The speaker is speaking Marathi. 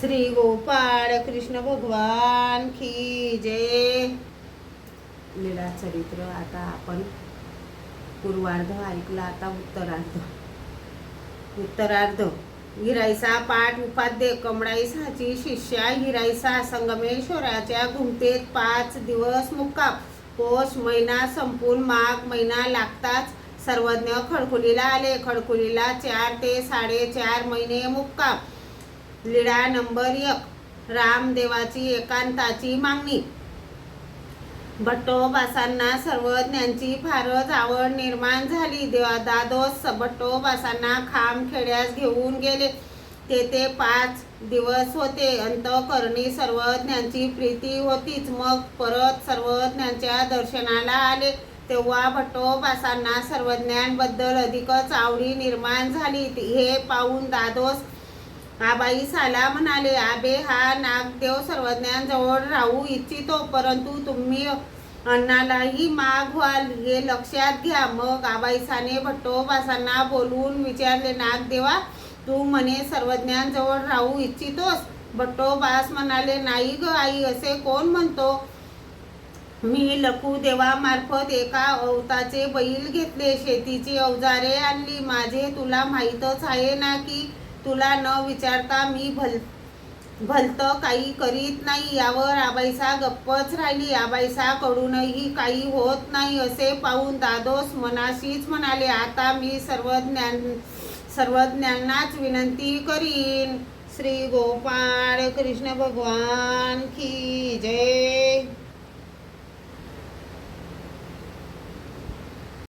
श्री गोपाळ कृष्ण भगवान की जय. लीला चरित्र आता आपण पूर्वार्ध ऐकला. आता उत्तरार्ध. हिराईसा पाठ उपाध्ये कमळाईसाची शिष्या हिराईसा संगमेश्वराच्या घुमतेत 5 दिवस मुक्काम. पौष महिना संपून माघ महिना लागताच सर्वज्ञ खडकुलीला आले. खडकुलीला 4 ते 4.5 महिने मुक्काम. लीळा नंबर 1. रामदेवाची एकांताची मागणी. भट्टोबासांना सर्वज्ञांची फारच आवड निर्माण झाली. दादोस भट्टोबासांना खामखेड्यास घेऊन गेले. तेथे 5 दिवस होते. अंतःकरणी सर्वज्ञांची प्रीती होतीच. मग परत सर्वज्ञांच्या दर्शनाला आले. तेव्हा भट्टोबासांना सर्वज्ञांबद्दल अधिकच आवडी निर्माण झाली. हे पाहून दादोस आबाईसाला म्हणाले, आबे, हा नागदेव सर्वज्ञांजवळ राहू इच्छितो, परंतु तुम्ही अन्नालाही मागवाल हे लक्षात घ्या. मग आबाईसाने भट्टोबासांना बोलवून विचारले, नागदेवा, तू म्हणे सर्वज्ञांजवळ राहू इच्छितोस? भट्टोबास म्हणाले, नाही ग आई, असे कोण म्हणतो? मी लखुदेवामार्फत एका अवताचे बैल घेतले, शेतीची अवजारे आणली. माझे तुला माहीतच आहे ना की तुला न विचारता मी भलत काही करीत नाही. यावर आबाईसा गप्पच राहिली. आबाईसाकडूनही काही होत नाही. असे पाहून दादोस मनाशीच म्हणाले, आता मी सर्वज्ञांनाच विनंती करीन. श्री गोपाळ कृष्ण भगवान की जय.